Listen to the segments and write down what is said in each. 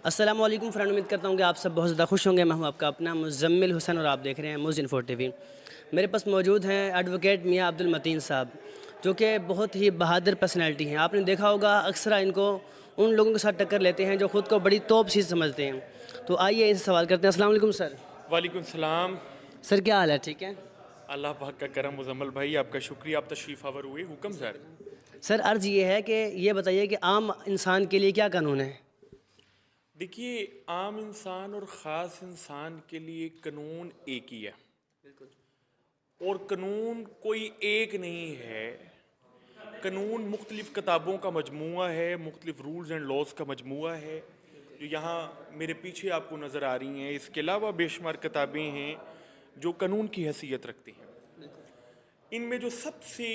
अस्सलाम वालेकुम फ्रेंड, उम्मीद करता हूँ कि आप सब बहुत ज़्यादा खुश होंगे। मैं हूँ आपका अपना मुज़म्मिल हुसैन और आप देख रहे हैं मुज़ इन्फो टीवी। मेरे पास मौजूद हैं एडवोकेट मियाँ अब्दुल मतीन साहब, जो कि बहुत ही बहादुर पर्सनैलिटी हैं। आपने देखा होगा अक्सर इनको उन लोगों के साथ टक्कर लेते हैं जो ख़ुद को बड़ी तोप चीज़ समझते हैं। तो आइए इनसे सवाल करते हैं। अस्सलाम वालेकुम सर। वालेकुम सलाम। सर क्या हाल है? ठीक है अल्लाह पाक का करम मुजम्मल भाई, आपका शुक्रिया, आप तशरीफ़ आवर हुए। हुक्म सर। सर, अर्ज़ ये है कि ये बताइए कि आम इंसान के लिए क्या कानून है? देखिए, आम इंसान और ख़ास इंसान के लिए कानून एक ही है और कानून कोई एक नहीं है। कानून मुख्तलिफ़ किताबों का मजमूआ है, मुख्तलिफ़ रूल्स एंड लॉज का मजमूआ है जो यहाँ मेरे पीछे आपको नज़र आ रही हैं। इसके अलावा बेशुमार किताबें हैं जो कानून की हैसियत रखती हैं। इनमें जो सबसे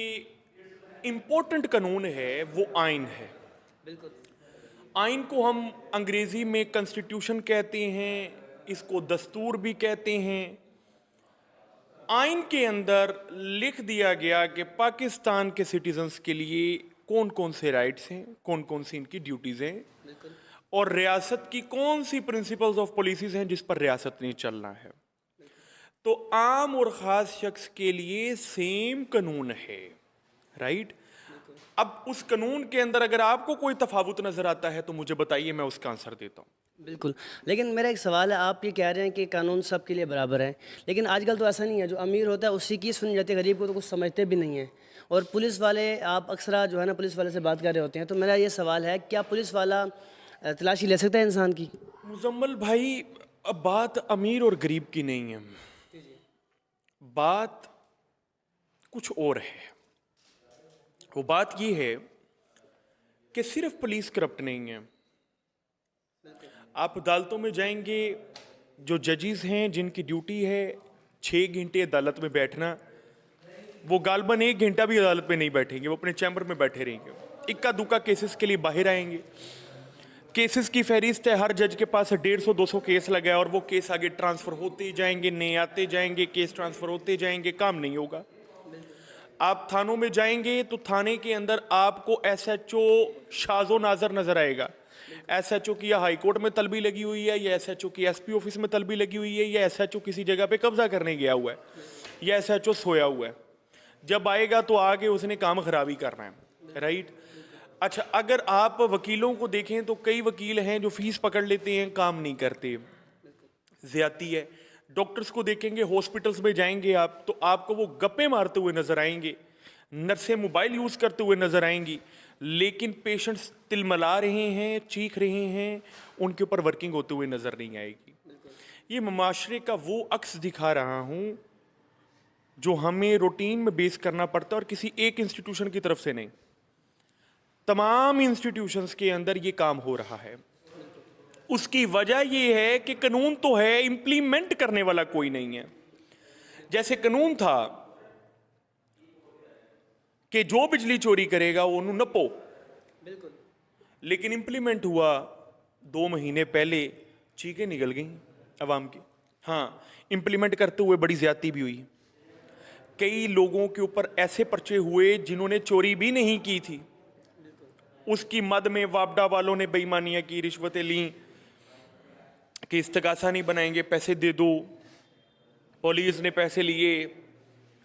इम्पोर्टेंट कानून है वो आइन है। बिल्कुल। आइन को हम अंग्रेजी में कॉन्स्टिट्यूशन कहते हैं, इसको दस्तूर भी कहते हैं। आइन के अंदर लिख दिया गया कि पाकिस्तान के सिटीजन्स के लिए कौन कौन से राइट्स हैं, कौन कौन सी इनकी ड्यूटीज़ हैं और रियासत की कौन सी प्रिंसिपल्स ऑफ पॉलिसीज हैं जिस पर रियासत ने चलना है। तो आम और ख़ास शख्स के लिए सेम कानून है, राइट। अब उस कानून के अंदर अगर आपको कोई तफावत नज़र आता है तो मुझे बताइए, मैं उसका आंसर देता हूँ। बिल्कुल, लेकिन मेरा एक सवाल है। आप ये कह रहे हैं कि कानून सबके लिए बराबर है, लेकिन आजकल तो ऐसा नहीं है। जो अमीर होता है उसी की सुनी जाती है, गरीब को तो कुछ समझते भी नहीं है। और पुलिस वाले, आप अक्सर जो है ना पुलिस वाले से बात कर रहे होते हैं, तो मेरा ये सवाल है, क्या पुलिस वाला तलाशी ले सकता है इंसान की? मुजम्मल भाई, अब बात अमीर और गरीब की नहीं है, बात कुछ और है। वो बात ये है कि सिर्फ पुलिस करप्ट नहीं है। आप अदालतों में जाएंगे, जो जजेस हैं जिनकी ड्यूटी है 6 घंटे अदालत में बैठना, वो गालबन 1 घंटा भी अदालत में नहीं बैठेंगे, वो अपने चैम्बर में बैठे रहेंगे। इक्का दुक्का केसेस के लिए बाहर आएंगे। केसेस की फहरिस्त है, हर जज के पास 150-200 केस लगा है और वो केस आगे ट्रांसफर होते ही जाएंगे, नए आते जाएंगे, केस ट्रांसफर होते जाएंगे, काम नहीं होगा। आप थानों में जाएंगे तो थाने के अंदर आपको एसएचओ शाजो नाजर नजर आएगा। एसएचओ की या हाई कोर्ट में तलबी लगी हुई है, या एसएचओ की एसपी ऑफिस में तलबी लगी हुई है, या एसएचओ किसी जगह पे कब्जा करने गया हुआ है, या एसएचओ सोया हुआ है। जब आएगा तो आगे उसने काम खराबी करना है, राइट। अच्छा, अगर आप वकीलों को देखें तो कई वकील हैं जो फीस पकड़ लेते हैं, काम नहीं करते, ज्यादती है। डॉक्टर्स को देखेंगे, हॉस्पिटल्स में जाएंगे आप तो आपको वो गप्पे मारते हुए नजर आएंगे, नर्सें मोबाइल यूज करते हुए नजर आएंगी, लेकिन पेशेंट्स तिलमला रहे हैं, चीख रहे हैं, उनके ऊपर वर्किंग होते हुए नजर नहीं आएगी। ये माशरे का वो अक्स दिखा रहा हूं जो हमें रूटीन में बेस करना पड़ता है और किसी एक इंस्टीट्यूशन की तरफ से नहीं, तमाम इंस्टीट्यूशंस के अंदर ये काम हो रहा है। उसकी वजह यह है कि कानून तो है, इंप्लीमेंट करने वाला कोई नहीं है। जैसे कानून था कि जो बिजली चोरी करेगा वो नपो, बिल्कुल, लेकिन इंप्लीमेंट हुआ 2 महीने पहले, चीखें निकल गई अवाम की। हाँ, इंप्लीमेंट करते हुए बड़ी ज्यादती भी हुई। कई लोगों के ऊपर ऐसे पर्चे हुए जिन्होंने चोरी भी नहीं की थी, उसकी मद में वापडा वालों ने बेईमानियां की, रिश्वतें ली कि इस्तगासा नहीं बनाएंगे, पैसे दे दो। पुलिस ने पैसे लिए,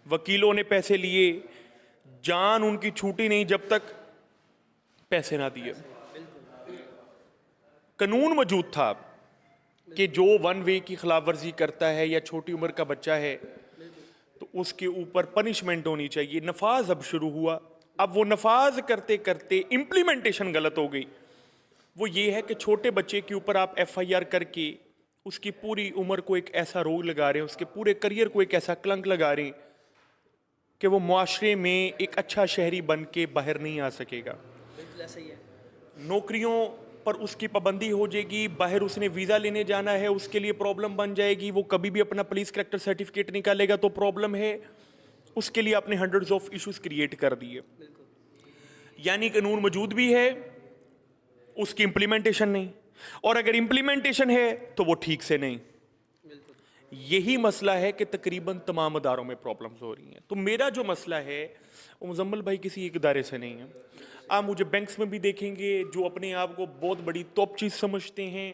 वकीलों ने पैसे लिए, जान उनकी छूटी नहीं जब तक पैसे ना दिए। कानून मौजूद था कि जो 1 वे की खिलाफ वर्जी करता है या छोटी उम्र का बच्चा है तो उसके ऊपर पनिशमेंट होनी चाहिए। नफाज अब शुरू हुआ। अब वो नफाज करते करते इंप्लीमेंटेशन गलत हो गई। वो ये है कि छोटे बच्चे के ऊपर आप FIR करके उसकी पूरी उम्र को एक ऐसा रोग लगा रहे हैं, उसके पूरे करियर को एक ऐसा कलंक लगा रहे हैं कि वो मुआशरे में एक अच्छा शहरी बन के बाहर नहीं आ सकेगा। बिल्कुल ऐसा ही है। नौकरियों पर उसकी पाबंदी हो जाएगी, बाहर उसने वीज़ा लेने जाना है, उसके लिए प्रॉब्लम बन जाएगी। वो कभी भी अपना पुलिस कैरेक्टर सर्टिफिकेट निकालेगा तो प्रॉब्लम है। उसके लिए आपने हंड्रेड्स ऑफ इश्यूज क्रिएट कर दिए। यानी कानून मौजूद भी है, उसकी इंप्लीमेंटेशन नहीं, और अगर इंप्लीमेंटेशन है तो वो ठीक से नहीं। यही मसला है कि तकरीबन तमाम अदारों में प्रॉब्लम्स हो रही हैं। तो मेरा जो मसला है वो मुजम्मल भाई किसी एक इदारे से नहीं है। आप मुझे बैंक्स में भी देखेंगे जो अपने आप को बहुत बड़ी टॉप चीज़ समझते हैं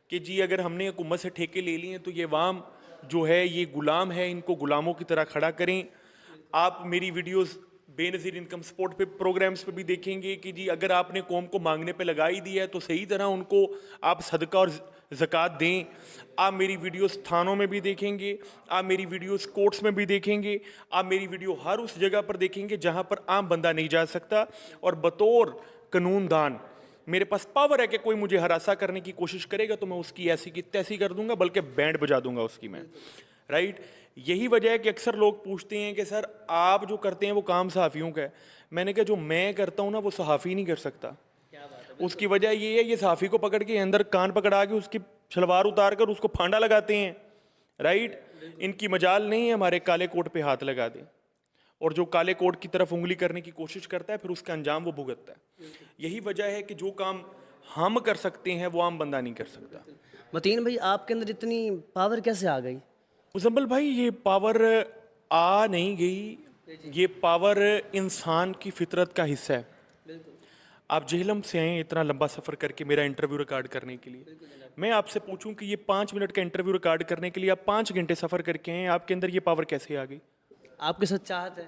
कि जी अगर हमने हुकूमत से ठेके ले लिए हैं तो ये वाम जो है ये गुलाम है, इनको गुलामों की तरह खड़ा करें। आप मेरी वीडियोस बेनज़ीर इनकम सपोर्ट पे प्रोग्राम्स पे भी देखेंगे कि जी अगर आपने कौम को मांगने पे लगा ही दिया है तो सही तरह उनको आप सदका और ज़कात दें। आप मेरी वीडियोस थानों में भी देखेंगे, आप मेरी वीडियोस कोर्ट्स में भी देखेंगे, आप मेरी वीडियो हर उस जगह पर देखेंगे जहां पर आम बंदा नहीं जा सकता। और बतौर कानूनदान मेरे पास पावर है कि कोई मुझे हरासा करने की कोशिश करेगा तो मैं उसकी ऐसी की तैसी कर दूंगा, बल्कि बैंड बजा दूंगा उसकी मैं। राइट, यही वजह है कि अक्सर लोग पूछते हैं कि सर आप जो करते हैं वो काम सहाफ़ियों का है। मैंने कहा जो मैं करता हूँ ना वो सहाफ़ी नहीं कर सकता। उसकी वजह ये है, ये सहाफ़ी को पकड़ के अंदर कान पकड़ा के उसकी शलवार उतार कर उसको फांडा लगाते हैं। राइट, इनकी मजाल नहीं है हमारे काले कोट पे हाथ लगा दें, और जो काले कोट की तरफ उंगली करने की कोशिश करता है फिर उसका अंजाम वो भुगतता है। यही वजह है कि जो काम हम कर सकते हैं वो आम बंदा नहीं कर सकता। मतीन भाई, आपके अंदर इतनी पावर कैसे आ गई? मुजम्मल भाई, ये पावर आ नहीं गई, ये पावर इंसान की फितरत का हिस्सा है। आप जेहलम से आए इतना लंबा सफ़र करके मेरा इंटरव्यू रिकॉर्ड करने के लिए। मैं आपसे पूछूं कि ये 5 मिनट का इंटरव्यू रिकॉर्ड करने के लिए आप 5 घंटे सफ़र करके आए, आपके अंदर ये पावर कैसे आ गई? आपके साथ चाहत है,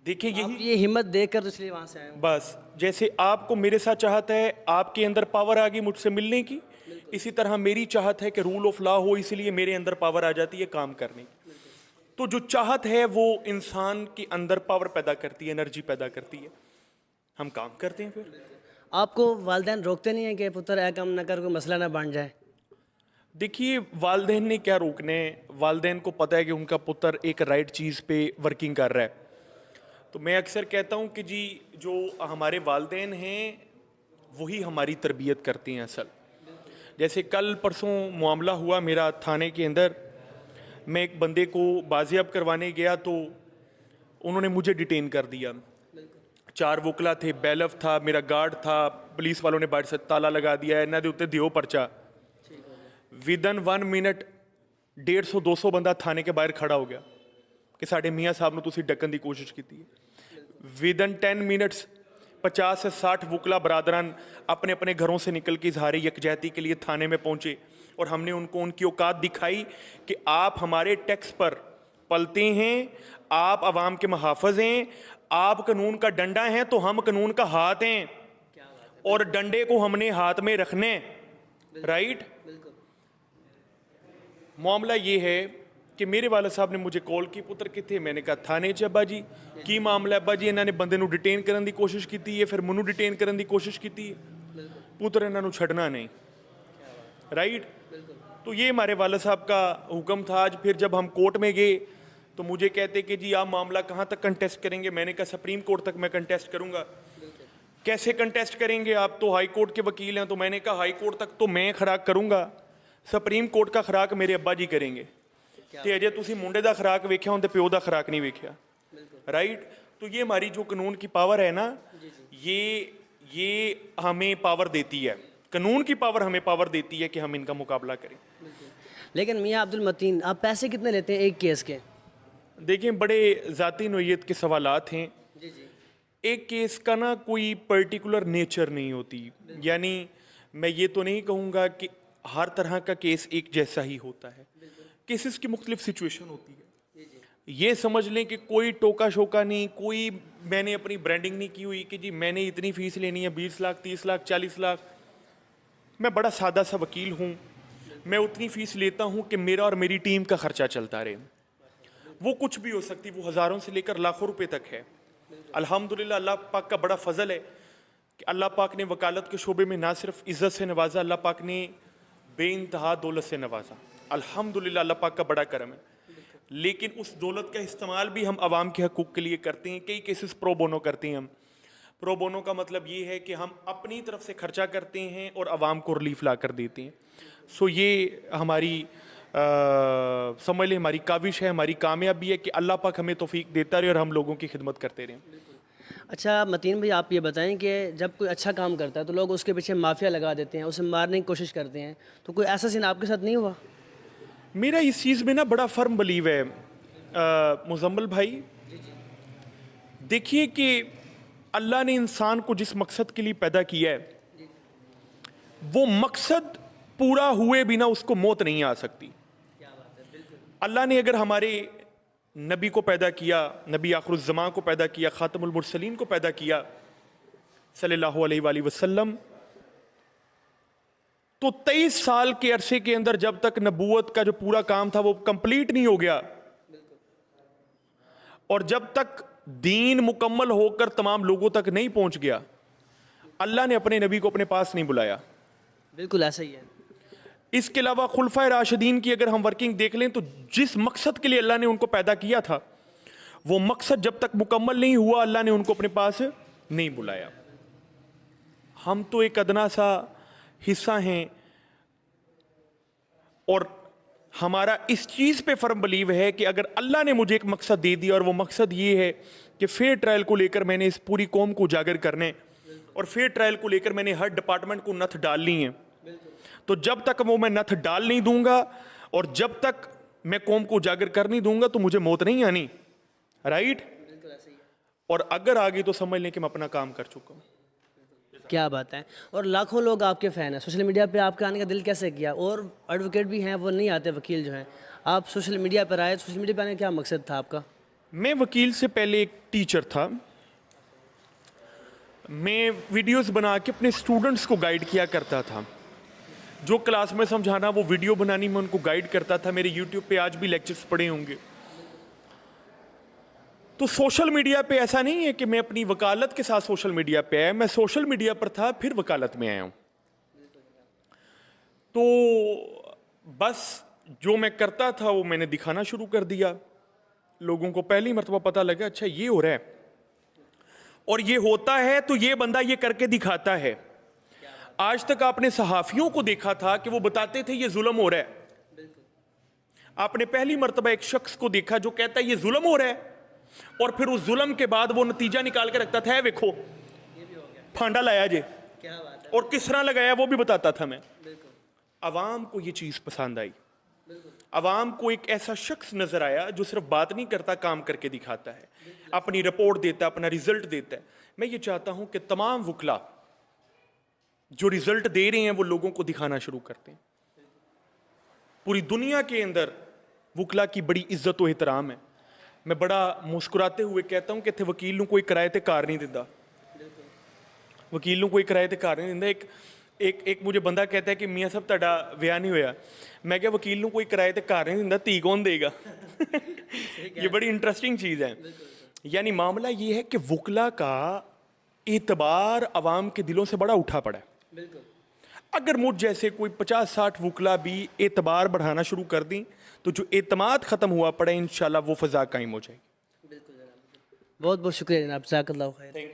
देखिए आप यही ये हिम्मत देकर तो इसलिए वहाँ से आए हो। बस जैसे आपको मेरे साथ चाहत है, आपके अंदर पावर आ गई मुझसे मिलने की, इसी तरह मेरी चाहत है कि रूल ऑफ लॉ हो, इसलिए मेरे अंदर पावर आ जाती है काम करने की। तो जो चाहत है वो इंसान के अंदर पावर पैदा करती है, एनर्जी पैदा करती है, हम काम करते हैं। फिर आपको वालिदैन रोकते नहीं है कि पुत्र ऐ काम न कर, कोई मसला ना बन जाए? देखिए, वालिदैन ने क्या रोकने, वालिदैन को पता है कि उनका पुत्र एक राइट चीज़ पे वर्किंग कर रहा है। तो मैं अक्सर कहता हूँ कि जी जो हमारे वालिदैन हैं वही हमारी तरबियत करते हैं असल। जैसे कल परसों मामला हुआ मेरा थाने के अंदर, मैं एक बंदे को बाजियाब करवाने गया तो उन्होंने मुझे डिटेन कर दिया। 4 वकला थे, बैलफ था, मेरा गार्ड था, पुलिस वालों ने बाहर से ताला लगा दिया है, इन्हों के उत्ते दियो पर्चा। विदन 1 मिनट 150-200 बंदा थाने के बाहर खड़ा हो गया कि साढ़े मियाँ साहब ने तुसी डकन की कोशिश की है। विदन 10 मिनट्स 50 से 60 वकला बरादरान अपने अपने घरों से निकल के इजहार यकजहती के लिए थाने में पहुंचे, और हमने उनको उनकी औकात दिखाई कि आप हमारे टैक्स पर पलते हैं, आप अवाम के मुहाफ़िज़ हैं, आप कानून का डंडा हैं तो हम कानून का हाथ हैं, और डंडे को हमने हाथ में रखने। राइट, मामला ये है कि मेरे वाले साहब ने मुझे कॉल की, पुत्र किथे? मैंने कहा थाने च अब्बा जी। की मामला अब्बा जी? इन्होंने बंदे नूं डिटेन करने की कोशिश की है, फिर मैनू डिटेन करने की कोशिश की है, पुत्र इन्हों छड़ना नहीं। राइट, तो ये हमारे वाले साहब का हुक्म था। आज फिर जब हम कोर्ट में गए तो मुझे कहते कि जी आप मामला कहाँ तक कंटेस्ट करेंगे? मैंने कहा सुप्रीम कोर्ट तक मैं कंटेस्ट करूँगा। कैसे कंटेस्ट करेंगे, आप तो हाई कोर्ट के वकील हैं? तो मैंने कहा हाई कोर्ट तक तो मैं खराक करूँगा, सुप्रीम कोर्ट का खराक मेरे अब्बा जी करेंगे। तो अजे तुसी मुंडे का खराक वेख्या, उनके प्यो का खराक नहीं वेख्या। राइट, तो ये हमारी जो कानून की पावर है ना, ये हमें पावर देती है, कानून की पावर हमें पावर देती है कि हम इनका मुकाबला करें। लेकिन मियाँ अब्दुल मतीन, आप पैसे कितने लेते हैं एक केस के? देखिए, बड़े ज़ाती नोयत के सवालात हैं। एक केस का ना कोई पर्टिकुलर नेचर नहीं होती, यानी मैं ये तो नहीं कहूँगा कि हर तरह का केस एक जैसा ही होता है, केसेस की मुख्तलिफ सिचुएशन होती है। ये समझ लें कि कोई टोका शोका नहीं, कोई मैंने अपनी ब्रांडिंग नहीं की हुई कि जी मैंने इतनी फ़ीस लेनी है, 20 लाख 30 लाख 40 लाख। मैं बड़ा सादा सा वकील हूँ, मैं उतनी फ़ीस लेता हूँ कि मेरा और मेरी टीम का ख़र्चा चलता रहे। वो कुछ भी हो सकती, वो हज़ारों से लेकर लाखों रुपए तक है। अल्हम्दुलिल्लाह, अल्लाह पाक का बड़ा फजल है कि अल्लाह पाक ने वकालत के शोबे में ना सिर्फ इज़्ज़त से नवाजा, अल्लाह पाक ने बेइंतहा दौलत से नवाजा। अल्हम्दुलिल्लाह, अल्लाह पाक का बड़ा करम है। लेकिन उस दौलत का इस्तेमाल भी हम आवाम के हकूक़ के लिए करते हैं। कई केसेस प्रो बोनो करते हैं हम। प्रो बोनो का मतलब ये है कि हम अपनी तरफ से खर्चा करते हैं और आवाम को रिलीफ ला कर देते हैं। सो ये हमारी समझ लें हमारी काविश है, हमारी कामयाबी है कि अल्लाह पाक हमें तौफीक देता रहे और हम लोगों की खिदमत करते रहें। अच्छा मतीन भाई, आप ये बताएं कि जब कोई अच्छा काम करता है तो लोग उसके पीछे माफिया लगा देते हैं, उसे मारने की कोशिश करते हैं, तो कोई ऐसा सीन आपके साथ नहीं हुआ? मेरा इस चीज़ में ना बड़ा फर्म बिलीव है मुजम्मल भाई। देखिए कि अल्लाह ने इंसान को जिस मकसद के लिए पैदा किया है वो मकसद पूरा हुए बिना उसको मौत नहीं आ सकती। अल्लाह ने अगर हमारे नबी को पैदा किया, नबी आखिरुज़्ज़मान को पैदा किया, ख़ातमुल मुरसलीन को पैदा किया सल्लल्लाहु अलैहि वसल्लम, तो 23 साल के अरसे के अंदर जब तक नबूवत का जो पूरा काम था वो कंप्लीट नहीं हो गया और जब तक दीन मुकम्मल होकर तमाम लोगों तक नहीं पहुंच गया, अल्लाह ने अपने नबी को अपने पास नहीं बुलाया। बिल्कुल ऐसा ही है। इसके अलावा खुलफाए राशिदीन की अगर हम वर्किंग देख लें तो जिस मकसद के लिए अल्लाह ने उनको पैदा किया था वो मकसद जब तक मुकम्मल नहीं हुआ अल्लाह ने उनको अपने पास नहीं बुलाया। हम तो एक अदना सा हिस्सा हैं और हमारा इस चीज़ पे फर्म बिलीव है कि अगर अल्लाह ने मुझे एक मकसद दे दिया और वो मकसद ये है कि फेयर ट्रायल को लेकर मैंने इस पूरी कौम को उजागर करने और फेयर ट्रायल को लेकर मैंने हर डिपार्टमेंट को नथ डालनी है, तो जब तक वो मैं नथ डाल नहीं दूंगा और जब तक मैं कौम को उजागर कर नहीं दूंगा तो मुझे मौत नहीं आनी। राइट? और अगर आ गई तो समझ लें कि मैं अपना काम कर चुका हूं। क्या बात है। और लाखों लोग आपके फ़ैन हैं। सोशल मीडिया पे आपके आने का दिल कैसे किया? और एडवोकेट भी हैं, वो नहीं आते, वकील जो हैं, आप सोशल मीडिया पर आए। सोशल मीडिया पर आने का क्या मकसद था आपका? मैं वकील से पहले एक टीचर था। मैं वीडियोस बना के अपने स्टूडेंट्स को गाइड किया करता था। जो क्लास में समझाना वो वीडियो बनानी में उनको गाइड करता था। मेरे यूट्यूब पे आज भी लेक्चर्स पड़े होंगे। तो सोशल मीडिया पे ऐसा नहीं है कि मैं अपनी वकालत के साथ सोशल मीडिया पे आया, मैं सोशल मीडिया पर था फिर वकालत में आया हूं। तो बस जो मैं करता था वो मैंने दिखाना शुरू कर दिया। लोगों को पहली मर्तबा पता लगा अच्छा ये हो रहा है और ये होता है तो ये बंदा ये करके दिखाता है। आज तक आपने सहाफियों को देखा था कि वो बताते थे ये जुल्म हो रहा है। आपने पहली मर्तबा एक शख्स को देखा जो कहता है ये जुल्म हो रहा है और फिर उस जुल्म के बाद वो नतीजा निकाल के रखता था, देखो फांडा लाया जे, क्या बात है। और किस तरह लगाया वो भी बताता था मैं। अवाम को ये चीज पसंद आई। अवाम को एक ऐसा शख्स नजर आया जो सिर्फ बात नहीं करता, काम करके दिखाता है, अपनी रिपोर्ट देता है, अपना रिजल्ट देता है। मैं ये चाहता हूं कि तमाम वकला जो रिजल्ट दे रहे हैं वो लोगों को दिखाना शुरू करते हैं। पूरी दुनिया के अंदर वकला की बड़ी इज्जत और एहतराम है। मैं बड़ा मुस्कुराते हुए कहता हूं कि इत्थे वकील नूं कोई किराए ते कार नहीं दिंदा। वकील नूं कोई किराए ते कार नहीं दिंदा। एक मुझे बंदा कहता है कि मियाँ साहब तुहाडा विआह नहीं होया। मैं क्या वकील नूं कोई किराए ते कार नहीं दिंदा, धी कौन देगा? ये बड़ी इंटरेस्टिंग चीज़ है। यानी मामला ये है कि वकला का एतबार अवाम के दिलों से बड़ा उठा पड़ा है। अगर मुझ जैसे कोई 50-60 वकला भी एतबार बढ़ाना शुरू कर दी तो जो एतमाद ख़त्म हुआ पड़ा इंशाल्लाह वो फ़ज़ा कायम हो जाएगी। बहुत बहुत शुक्रिया जनाब, जज़ाकल्लाहु खैर।